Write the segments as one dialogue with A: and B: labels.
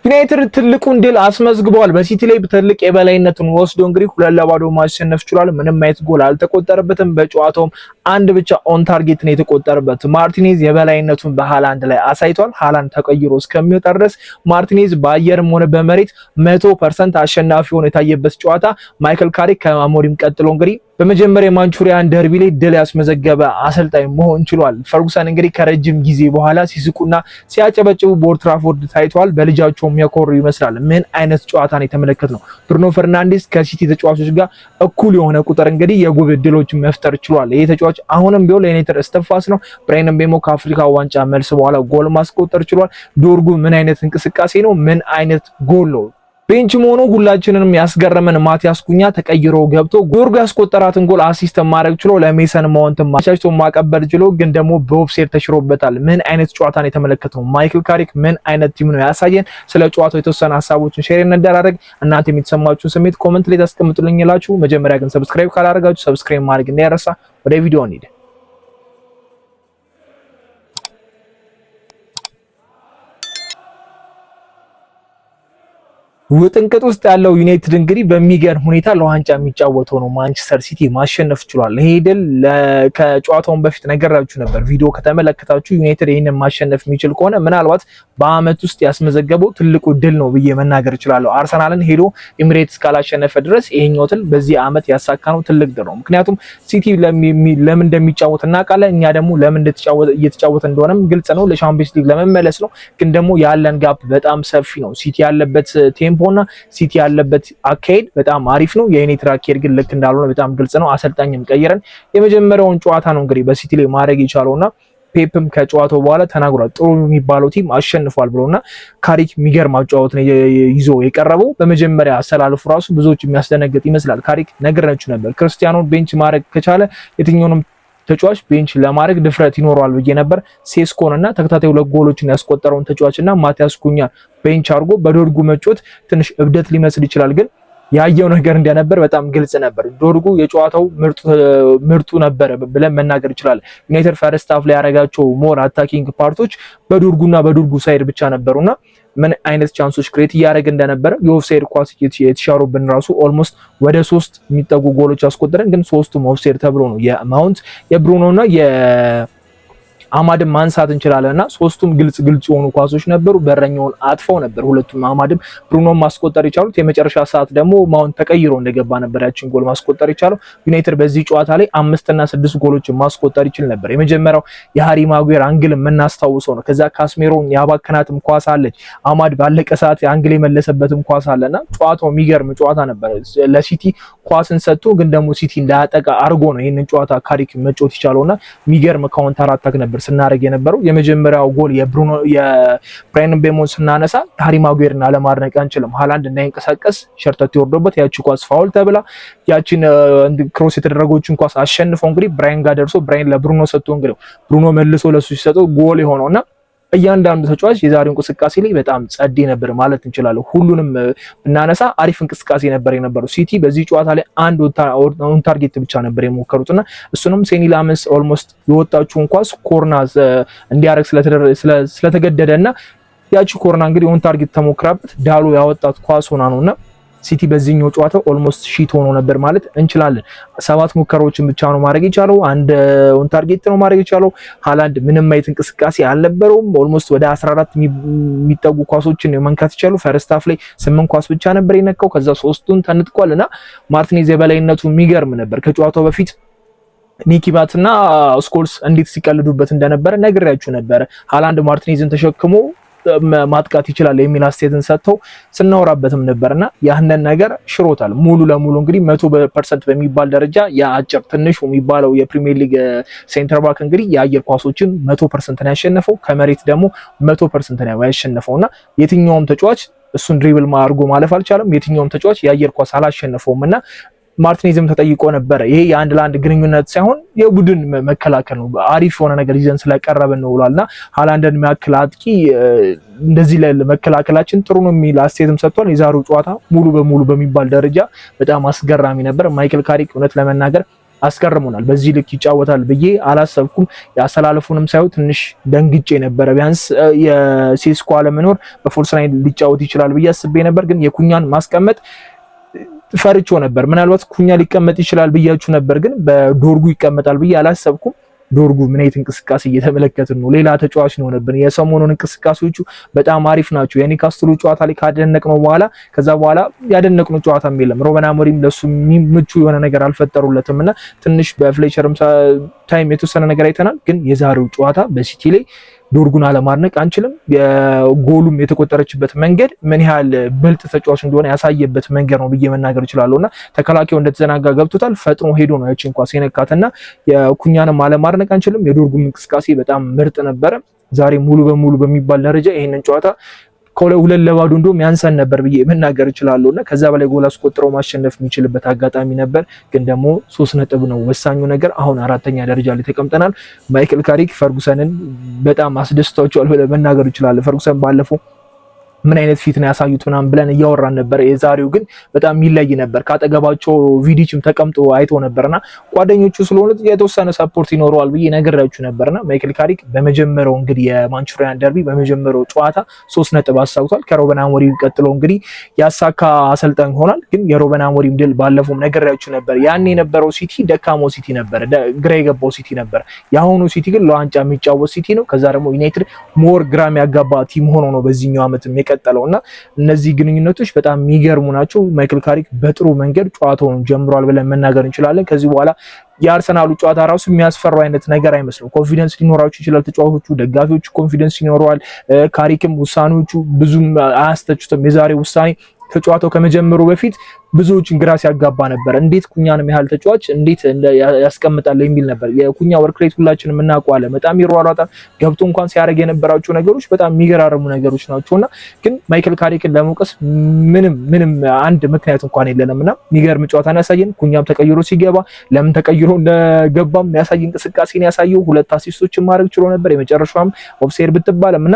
A: ዩናይትድ ትልቁን ድል አስመዝግቧል። በሲቲ ላይ ትልቅ የበላይነቱን ወስዶ እንግዲህ 2-0 ማሸነፍ ችሏል። ምንም አይነት ጎል አልተቆጠረበትም። በጨዋታውም አንድ ብቻ ኦን ታርጌት ነው የተቆጠረበት። ማርቲኔዝ የበላይነቱን በሃላንድ ላይ አሳይቷል። ሃላንድ ተቀይሮ እስከሚወጣ ድረስ ማርቲኔዝ በአየርም ሆነ በመሬት 100% አሸናፊ ሆኖ የታየበት ጨዋታ ማይክል ካሪክ ከአሞሪም ቀጥሎ እንግዲህ በመጀመሪያ የማንቹሪያን ደርቢ ላይ ድል ያስመዘገበ አሰልጣኝ መሆን ችሏል። ፈርጉሰን እንግዲህ ከረጅም ጊዜ በኋላ ሲስቁና ሲያጨበጭቡ በኦልድ ትራፎርድ ታይቷል። በልጃቸውም ያኮሩ ይመስላል። ምን አይነት ጨዋታ ነው የተመለከትነው? ብሩኖ ፈርናንዴስ ከሲቲ ተጫዋቾች ጋር እኩል የሆነ ቁጥር እንግዲህ የጎል ዕድሎችን መፍጠር ችሏል። ይሄ ተጫዋች አሁንም ቢሆን ለዩናይትድ እስትንፋስ ነው። ብራያን ምቤሞ ከአፍሪካ ዋንጫ መልስ በኋላ ጎል ማስቆጠር ችሏል። ዶርጉ ምን አይነት እንቅስቃሴ ነው? ምን አይነት ጎል ነው? ቤንች ሆኖ ሁላችንንም ያስገረመን ማቲያስ ኩኛ ተቀይሮ ገብቶ ዶርጉ ያስቆጠራትን ጎል አሲስት ማድረግ ችሎ ለሜሰን ማውንት ማቻችቶ ማቀበል ችሎ ግን ደግሞ በኦፍሳይድ ተሽሮበታል። ምን አይነት ጨዋታ ነው የተመለከትነው? ማይክል ካሪክ ምን አይነት ቲም ነው ያሳየን? ስለ ጨዋታው የተወሰነ ሀሳቦችን ሼር እንደራረግ። እናንተ የሚተሰማችሁን ስሜት ኮሜንት ላይ ታስቀምጡልኝላችሁ። መጀመሪያ ግን ሰብስክራይብ ካላደረጋችሁ ሰብስክራይብ ማድረግ እንዳይረሳ። ወደ ቪዲዮ እንሂድ። ውጥንቅጥ ውስጥ ያለው ዩናይትድ እንግዲህ በሚገርም ሁኔታ ለዋንጫ የሚጫወተው ነው ማንቸስተር ሲቲ ማሸነፍ ችሏል። ይሄ ድል ከጨዋታውን በፊት ነገራችሁ ነበር። ቪዲዮ ከተመለከታችሁ ዩናይትድ ይሄንን ማሸነፍ የሚችል ከሆነ ምናልባት በአመት ውስጥ ያስመዘገበው ትልቁ ድል ነው ብዬ መናገር እችላለሁ። አርሰናልን ሄዶ ኤሚሬትስ ካላሸነፈ ድረስ ይሄኛው ድል በዚህ አመት ያሳካነው ትልቅ ድል ነው። ምክንያቱም ሲቲ ለምን እንደሚጫወት እናውቃለን። እኛ ደግሞ ለምን እየተጫወተ እንደሆነም ግልጽ ነው። ለቻምፒየንስ ሊግ ለመመለስ ነው። ግን ደግሞ ያለን ጋፕ በጣም ሰፊ ነው። ሲቲ ያለበት ቴምፖ እና ሲቲ ያለበት አካሄድ በጣም አሪፍ ነው። የዩናይትድ አካሄድ ግን ልክ እንዳልሆነ በጣም ግልጽ ነው። አሰልጣኝም ቀይረን የመጀመሪያውን ጨዋታ ነው እንግዲህ በሲቲ ላይ ማድረግ የቻለውና ፔፕም ከጨዋታው በኋላ ተናግሯል። ጥሩ የሚባለው ቲም አሸንፏል ብሎና ካሪክ የሚገርም አጨዋወት ነው ይዞ የቀረበው። በመጀመሪያ አሰላለፉ ራሱ ብዙዎች የሚያስደነግጥ ይመስላል። ካሪክ ነግሬያችሁ ነበር። ክርስቲያኖን ቤንች ማድረግ ከቻለ የትኛውንም ተጫዋች ቤንች ለማድረግ ድፍረት ይኖረዋል ብዬ ነበር። ሴስኮን እና ተከታታይ 2 ጎሎችን ያስቆጠረውን ተጫዋችና ማቲያስ ኩኛ ቤንች አድርጎ በዶርጉ መጫወት ትንሽ እብደት ሊመስል ይችላል፣ ግን ያየው ነገር እንደነበር በጣም ግልጽ ነበር። ዶርጉ የጨዋታው ምርጡ ነበር ብለን መናገር ይችላል። ዩናይትድ ፈርስት ሃፍ ላይ ያረጋቸው ሞር አታኪንግ ፓርቶች በዶርጉ ሳይድ ብቻ ነበሩና ምን አይነት ቻንሶች ክሬት እያደረገ እንደነበረ የኦፍሳይድ ኳስ የተሻሩብን ራሱ ኦልሞስት ወደ 3 የሚጠጉ ጎሎች አስቆጠረን፣ ግን 3ቱም ኦፍሳይድ ተብሎ ነው የማውንት የብሩኖና አማድም ማንሳት እንችላለንና 3ቱም ግልጽ የሆኑ ኳሶች ነበሩ። በረኛውን አጥፈው ነበር ሁለቱም አማድም ብሩኖም ማስቆጠር ይቻሉት። የመጨረሻ ሰዓት ደግሞ ማውንት ተቀይሮ እንደገባ ነበር ያችን ጎል ማስቆጠር ይቻለው። ዩናይትድ በዚህ ጨዋታ ላይ 5 እና 6 ጎሎችን ማስቆጠር ይችል ነበር። የመጀመሪያው የሃሪ ማጉዌር አንግል የምናስታውሰው ነው። ከዛ ካስሜሮን ያባከናትም ኳስ አለች። አማድ ባለቀ ሰዓት አንግል የመለሰበትም ኳስ አለና ጨዋታው የሚገርም ጨዋታ ነበር። ለሲቲ ኳስን ሰጥቶ ግን ደግሞ ሲቲ እንዳያጠቃ አርጎ ነው ይሄንን ጨዋታ ካሪክ መጫወት ይቻለውና የሚገርም ካውንተር አታክ ነበር ስናረግ የነበረው። የመጀመሪያው ጎል የብራያን ምቤሞን ስናነሳ ሃሪ ማጉዌርን አለማድነቅ አንችልም። ሃላንድ እንዳይንቀሳቀስ ሸርተት ይወርዶበት ያቺ ኳስ ፋውል ተብላ ያቺን ክሮስ የተደረገችውን ኳስ አሸንፈው እንግዲህ ብራያን ጋር ደርሶ ብራያን ለብሩኖ ሰጥቶ እንግዲህ ብሩኖ መልሶ ለሱ ሲሰጠው ጎል የሆነውና እያንዳንዱ ተጫዋች የዛሬው እንቅስቃሴ ላይ በጣም ጸዴ ነበር ማለት እንችላለን። ሁሉንም ብናነሳ አሪፍ እንቅስቃሴ ነበር የነበረው። ሲቲ በዚህ ጨዋታ ላይ አንድ ኦን ታርጌት ብቻ ነበር የሞከሩትና እሱንም ሴኒ ላመንስ ኦልሞስት የወጣችውን ኳስ ኮርና እንዲያረግ ስለተገደደና ያቺ ኮርና እንግዲህ ኦን ታርጌት ተሞክራበት ዳሎ ያወጣት ኳስ ሆና ነውና ሲቲ በዚህኛው ጨዋታ ኦልሞስት ሺት ሆኖ ነበር ማለት እንችላለን። 7 ሙከራዎችን ብቻ ነው ማድረግ የቻለው። አንድ ኦን ታርጌት ነው ማድረግ የቻለው። ሃላንድ ምንም አይነት እንቅስቃሴ አልነበረውም። ኦልሞስት ወደ 14 የሚጠጉ ኳሶችን መንካት ይቻሉ። ፈርስት ሃፍ ላይ 8 ኳስ ብቻ ነበር የነካው። ከዛ 3ቱን ተንጥቋልና ማርቲኔዝ የበላይነቱ የሚገርም ነበር። ከጨዋታው በፊት ኒኪባትና ስኮልስ እንዴት ሲቀልዱበት እንደነበረ ነግሬያችሁ ነበር። ሃላንድ ማርቲኔዝን ተሸክሞ ማጥቃት ይችላል የሚል አስተያየትን ሰጥተው ስናወራበትም ነበርና ያንን ነገር ሽሮታል ሙሉ ለሙሉ። እንግዲህ 100% በሚባል ደረጃ የአጭር ትንሹ የሚባለው የፕሪሚየር ሊግ ሴንተር ባክ እንግዲህ የአየር ኳሶችን 100% ነው ያሸነፈው። ከመሬት ደግሞ 100% ነው ያሸነፈውና የትኛውም ተጫዋች እሱን ድሪብል አድርጎ ማለፍ አልቻለም። የትኛውም ተጫዋች የአየር ኳስ አላሸነፈውምና ማርቲኔዝም ተጠይቆ ነበር። ይሄ የአንድ ለአንድ ግንኙነት ሳይሆን የቡድን መከላከል ነው፣ አሪፍ የሆነ ነገር ይዘን ስለቀረበን ነው ብሏልና ሃላንድን የሚያክል አጥቂ እንደዚህ ለመከላከላችን ጥሩ ነው የሚል አስተያየትም ሰጥቷል። የዛሬው ጨዋታ ሙሉ በሙሉ በሚባል ደረጃ በጣም አስገራሚ ነበር። ማይክል ካሪክ እውነት ለመናገር አስገርሞናል። በዚህ ልክ ይጫወታል ብዬ አላሰብኩም። ያሰላለፉንም ሳይው ትንሽ ደንግጬ ነበረ። ቢያንስ የሴስኮ አለመኖር በፎልስ ናይን ሊጫወት ይችላል ብዬ አስቤ ነበር። ግን የኩኛን ማስቀመጥ ፈርቾ ነበር። ምናልባት ኩኛ ሊቀመጥ ይችላል ብያችሁ ነበር፣ ግን በዶርጉ ይቀመጣል ብዬ አላሰብኩም። ዶርጉ ምን አይነት እንቅስቃሴ እየተመለከትን ነው? ሌላ ተጫዋች ነው ሆነብን። የሰሞኑን እንቅስቃሴዎቹ በጣም አሪፍ ናቸው። የኒውካስትሉ ጨዋታ ላይ ካደነቅነው በኋላ ከዛ በኋላ ያደነቅነው ጨዋታም የለም። ሩበን አሞሪም ለሱ ምቹ የሆነ ነገር አልፈጠሩለትም እና ትንሽ በፍሌቸርም ታይም የተወሰነ ነገር አይተናል። ግን የዛሬው ጨዋታ በሲቲ ላይ ዶርጉን አለማድነቅ አንችልም። የጎሉም የተቆጠረችበት መንገድ ምን ያህል ብልጥ ተጫዋች እንደሆነ ያሳየበት መንገድ ነው ብዬ መናገር እችላለሁ እና ተከላካዩ እንደተዘናጋ ገብቶታል። ፈጥኖ ሄዶ ነው ያቺን ኳስ የነካትና የኩኛንም አለማድነቅ አንችልም። የዶርጉም እንቅስቃሴ በጣም ምርጥ ነበረ። ዛሬ ሙሉ በሙሉ በሚባል ደረጃ ይሄንን ጨዋታ ከሁለት ለባዶ እንደውም ያንሰን ነበር ብዬ መናገር እችላለሁ እና ከዛ በላይ ጎል አስቆጥረው ማሸነፍ የሚችልበት አጋጣሚ ነበር። ግን ደግሞ 3 ነጥብ ነው ወሳኙ ነገር። አሁን 4ኛ ደረጃ ላይ ተቀምጠናል። ማይክል ካሪክ ፈርጉሰንን በጣም አስደስቷቸዋል ብለን መናገር እችላለሁ። ፈርጉሰን ባለፈው ምን አይነት ፊት ነው ያሳዩት ምናምን ብለን እያወራን ነበር። የዛሬው ግን በጣም ይለይ ነበር። ካጠገባቸው ቪዲችም ተቀምጦ አይቶ ነበርና ጓደኞቹ ስለሆነ የተወሰነ ሰፖርት ይኖረዋል ብዬ ነግሬያችሁ ነበርና ማይክል ካሪክ በመጀመሪያው እንግዲህ የማንቹሪያን ደርቢ በመጀመሪያው ጨዋታ 3 ነጥብ አሳክቷል። ከሩበን አሞሪም ቀጥሎ እንግዲህ ያሳካ አሰልጣኝ ሆኗል። ግን የሩበን አሞሪም ድል ባለፈው ነግሬያችሁ ነበር። ያን የነበረው ሲቲ ደካማው ሲቲ ነበር፣ ግራ የገባው ሲቲ ነበር። የአሁኑ ሲቲ ግን ለዋንጫ የሚጫወት ሲቲ ነው። ከዛ ደግሞ ዩናይትድ ሞር ግራም ያጋባ ቲም ሆኖ ነው በዚህኛው ዓመት ቀጠለውና እነዚህ ግንኙነቶች በጣም የሚገርሙ ናቸው። ማይክል ካሪክ በጥሩ መንገድ ጨዋታውን ጀምሯል ብለን መናገር እንችላለን። ከዚህ በኋላ የአርሰናሉ ጨዋታ ራሱ የሚያስፈራው አይነት ነገር አይመስልም። ኮንፊደንስ ሊኖራቸው ይችላል ተጫዋቾቹ፣ ደጋፊዎቹ ኮንፊደንስ ይኖረዋል። ካሪክም ውሳኔዎቹ ብዙም አያስተቹትም። የዛሬ ውሳኔ ከጨዋታው ከመጀመሩ በፊት ብዙዎችን ግራ ሲያጋባ ነበር። እንዴት ኩኛንም ያህል ተጫዋች እንዴት ያስቀምጣል የሚል ነበር። የኩኛ ወርክ ሬት ሁላችንም እናውቀዋለን። በጣም ይሯሯጣል። ገብቶ እንኳን ሲያደርግ የነበራቸው ነገሮች በጣም የሚገራርሙ ነገሮች ናቸውና ግን ማይክል ካሪክን ለመውቀስ ምንም አንድ ምክንያት እንኳን የለንምና የሚገርም ጨዋታን ያሳየን። ኩኛም ተቀይሮ ሲገባ ለምን ተቀይሮ እንደገባም ያሳይ እንቅስቃሴን ያሳየው። 2 አሲስቶችን ማድረግ ችሎ ነበር። የመጨረሻውም ኦፍሳይድ ብትባለምና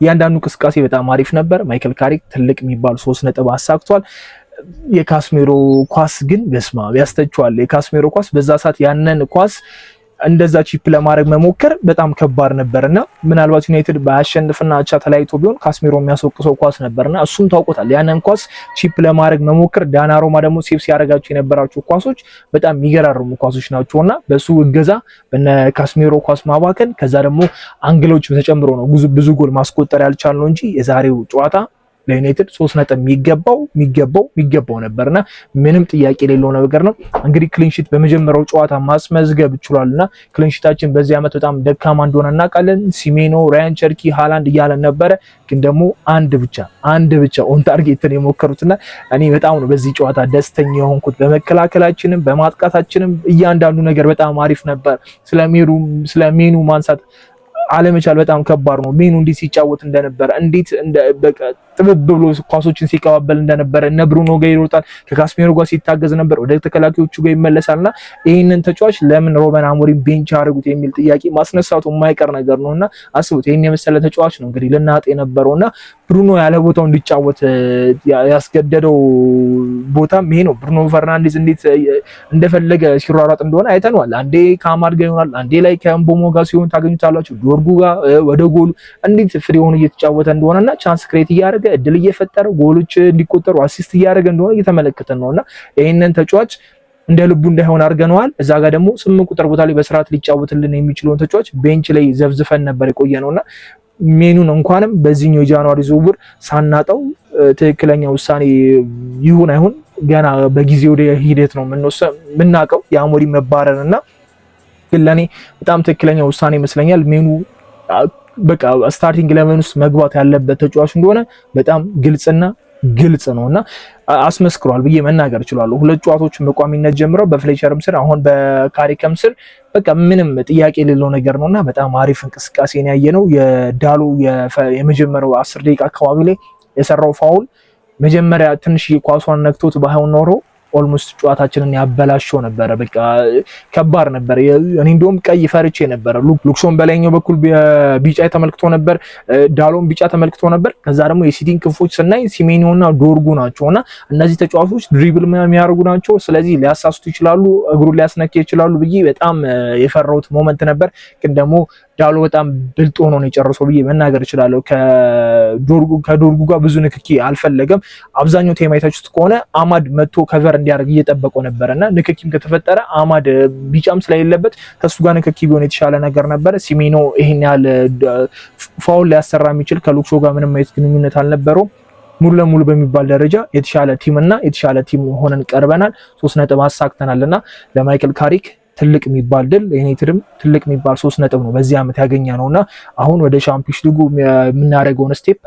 A: ያንዳንዱ እንቅስቃሴ በጣም አሪፍ ነበር። ማይክል ካሪክ ትልቅ የሚባል 3 ነጥብ አሳክቷል። የካስሜሮ ኳስ ግን በስማ ያስተችዋል። የካስሜሮ ኳስ በዛ ሰዓት ያንን ኳስ እንደዛ ቺፕ ለማድረግ መሞከር በጣም ከባድ ነበርና ምናልባት ዩናይትድ ባያሸንፍና አቻ ተለያይቶ ቢሆን ካስሜሮ የሚያስወቅሰው ኳስ ነበርና እሱም ታውቆታል። ያንን ኳስ ቺፕ ለማድረግ መሞከር ዳናሮማ ደግሞ ሴፍ ሲያደርጋቸው የነበራቸው ኳሶች በጣም የሚገራርሙ ኳሶች ናቸውና በሱ እገዛ በነ ካስሜሮ ኳስ ማባከን ከዛ ደግሞ አንግሎች ተጨምሮ ነው ብዙ ጎል ማስቆጠር ያልቻልነው እንጂ የዛሬው ጨዋታ ለዩናይትድ 3 ነጥብ የሚገባው ነበርና ምንም ጥያቄ የሌለው ነገር ነው። እንግዲህ ክሊንሺት በመጀመሪያው ጨዋታ ማስመዝገብ ይችላልና ክሊንሺታችን በዚህ ዓመት በጣም ደካማ እንደሆነ እናውቃለን። ሲሜኖ፣ ራያን ቸርኪ፣ ሃላንድ እያለን ነበረ። ግን ደግሞ አንድ ብቻ ኦን ታርጌትን የሞከሩትና እኔ በጣም ነው በዚህ ጨዋታ ደስተኛ የሆንኩት። በመከላከላችንም በማጥቃታችንም እያንዳንዱ ነገር በጣም አሪፍ ነበር። ስለሜኑ ማንሳት አለመቻል በጣም ከባድ ነው። ሜኑ እንዴት ሲጫወት እንደነበረ እንዴት በቃ ጥብብ ብሎ ኳሶችን ሲቀባበል እንደነበረ እነ ብሩኖ ጋር ይሮጣል፣ ከካስሜሮ ጋር ሲታገዝ ነበር፣ ወደ ተከላካዮቹ ጋር ይመለሳልና ይሄንን ተጫዋች ለምን ሩበን አሞሪም ቤንች አድርጉት የሚል ጥያቄ ማስነሳቱ የማይቀር ነገር ነውና አስቡት። ይሄን የመሰለ ተጫዋች ነው እንግዲህ ልናጤ የነበረውና ብሩኖ ያለ ቦታው እንዲጫወት ያስገደደው ቦታም ይሄ ነው። ብሩኖ ፈርናንዴዝ እንዴት እንደፈለገ ሲሯሯጥ እንደሆነ አይተነዋል። አንዴ ከአማድ ጋር ይሆናል፣ አንዴ ላይ ከእምቦሞ ጋር ሲሆን ታገኙታላችሁ። ዶርጉ ጋር ወደ ጎሉ እንዴት ፍሪ ሆኖ እየተጫወተ እንደሆነና ቻንስ ክሬት እያደረገ እድል እየፈጠረ ጎሎች እንዲቆጠሩ አሲስት እያደረገ እንደሆነ እየተመለከተን ነውና ይሄንን ተጫዋች እንደ ልቡ እንዳይሆን አድርገነዋል። እዛ ጋር ደግሞ 8 ቁጥር ቦታ ላይ በስርዓት ሊጫወትልን የሚችለውን ተጫዋች ቤንች ላይ ዘፍዝፈን ነበር የቆየነውና ሜኑን እንኳንም በዚህኛው የጃንዋሪ ዝውውር ሳናጣው ትክክለኛ ውሳኔ ይሁን አይሁን ገና በጊዜ ወደ ሂደት ነው የምናውቀው የአሞሪም መባረርና ግን ለኔ በጣም ትክክለኛ ውሳኔ ይመስለኛል። ሜኑ በቃ ስታርቲንግ ኢሌቨን ውስጥ መግባት ያለበት ተጫዋች እንደሆነ በጣም ግልጽ ነውና አስመስክሯል ብዬ መናገር እችላለሁ። 2 ጨዋታዎችን በቋሚነት ጀምረው በፍሌቸርም ስር አሁን በካሪከም ስር በቃ ምንም ጥያቄ የሌለው ነገር ነውና በጣም አሪፍ እንቅስቃሴ ነው ያየነው። የዳሎ የመጀመሪያው 10 ደቂቃ አካባቢ ላይ የሰራው ፋውል መጀመሪያ ትንሽ ኳሷን ነክቶት ባይሆን ኖሮ ኦልሞስት ጨዋታችንን ያበላሸው ነበረ። በቃ ከባድ ነበር። እኔ እንደውም ቀይ ፈርቼ ነበረ። ሉክሾን በላይኛው በኩል ቢጫ ተመልክቶ ነበር፣ ዳሎም ቢጫ ተመልክቶ ነበር። ከዛ ደግሞ የሲቲን ክንፎች ስናይ ሲሜኒዮና ዶርጉ ናቸውና እነዚህ ተጫዋቾች ድሪብል የሚያደርጉ ናቸው። ስለዚህ ሊያሳስቱ ይችላሉ፣ እግሩን ሊያስነካ ይችላሉ ብዬ በጣም የፈራሁት ሞመንት ነበር። ግን ደግሞ ዳሎ በጣም ብልጥ ሆኖ ነው የጨረሰው ብዬ መናገር እችላለሁ። ከዶርጉ ጋር ብዙ ንክኪ አልፈለገም። አብዛኛው ታይም አይታችሁት ከሆነ አማድ መጥቶ ከቨር እንዲያደርግ እየጠበቀው ነበርና ንክኪም ከተፈጠረ አማድ ቢጫም ስለሌለበት ከሱ ጋር ንክኪ ቢሆን የተሻለ ነገር ነበረ። ሲሜኖ ይሄን ያህል ፋውል ሊያሰራ የሚችል ከሉክሾ ጋር ምንም አይነት ግንኙነት አልነበረውም። ሙሉ ለሙሉ በሚባል ደረጃ የተሻለ ቲም ሆነን ቀርበናል። 3 ነጥብ አሳክተናልና ለማይክል ካሪክ ትልቅ የሚባል ድል፣ ዩናይትድም ትልቅ የሚባል 3 ነጥብ ነው በዚህ ዓመት ያገኘ ነውና አሁን ወደ ሻምፒዮንስ ሊጉ የምናደርገውን ስቴፕ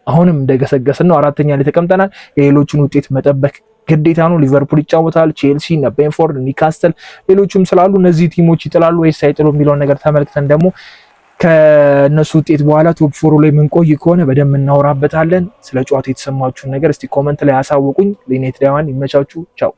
A: አሁንም እንደገሰገስን ነው። 4ኛ ላይ ተቀምጠናል። የሌሎቹን ውጤት መጠበቅ ግዴታ ነው። ሊቨርፑል ይጫወታል፣ ቼልሲ፣ ብሬንትፎርድ፣ ኒውካስትል ሌሎችም ስላሉ እነዚህ ቲሞች ይጥላሉ ወይስ አይጥሉ የሚለውን ነገር ተመልክተን ደግሞ ከነሱ ውጤት በኋላ ቶፕ 4 ላይ ምንቆይ ከሆነ በደንብ እናወራበታለን። ስለ ጨዋታው የተሰማችሁን ነገር እስቲ ኮመንት ላይ አሳውቁኝ። ለዩናይትዳውያን ይመቻችሁ። ቻው